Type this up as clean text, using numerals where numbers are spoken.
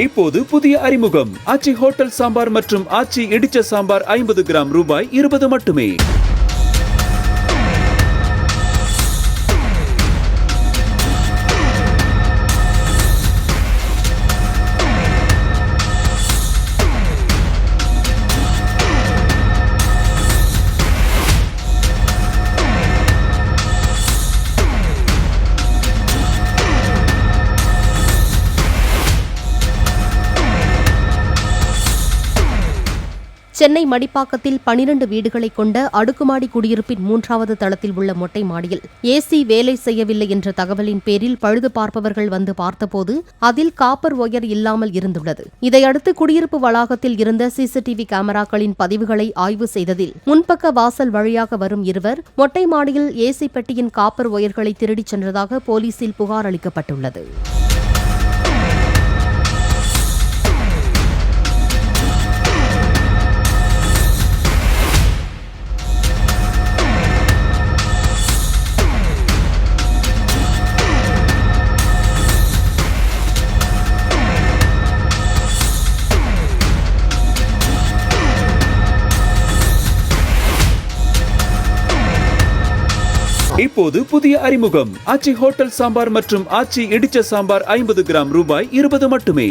இப்போது புதிய அறிமுகம் ஆச்சி ஹோட்டல் சாம்பார் மற்றும் ஆச்சி இடிச்ச சாம்பார் 50 கிராம் ரூபாய் 20 மட்டுமே. சென்னை மடிப்பாக்கத்தில் 12 வீடுகளை கொண்ட அடுக்குமாடி குடியிருப்பின் 3வது தளத்தில் உள்ள மொட்டை மாடியில் ஏசி வேலை செய்யவில்லை என்ற தகவலின் பேரில் பழுது பார்ப்பவர்கள் வந்து பார்த்தபோது அதில் காப்பர் ஒயர் இல்லாமல் இருந்துள்ளது. இதையடுத்து குடியிருப்பு வளாகத்தில் இருந்த சிசிடிவி கேமராக்களின் பதிவுகளை ஆய்வு செய்ததில் முன்பக்க வாசல் வழியாக வரும் இருவர் மொட்டை மாடியில் ஏசி பெட்டியின் காப்பர் ஒயர்களை திருடிச் சென்றதாக போலீசில் புகார் அளிக்கப்பட்டுள்ளது. இப்போது புதிய அறிமுகம் ஆச்சி ஹோட்டல் சாம்பார் மற்றும் ஆச்சி இடிச்ச சாம்பார் 50 கிராம் ரூபாய் 20 மட்டுமே.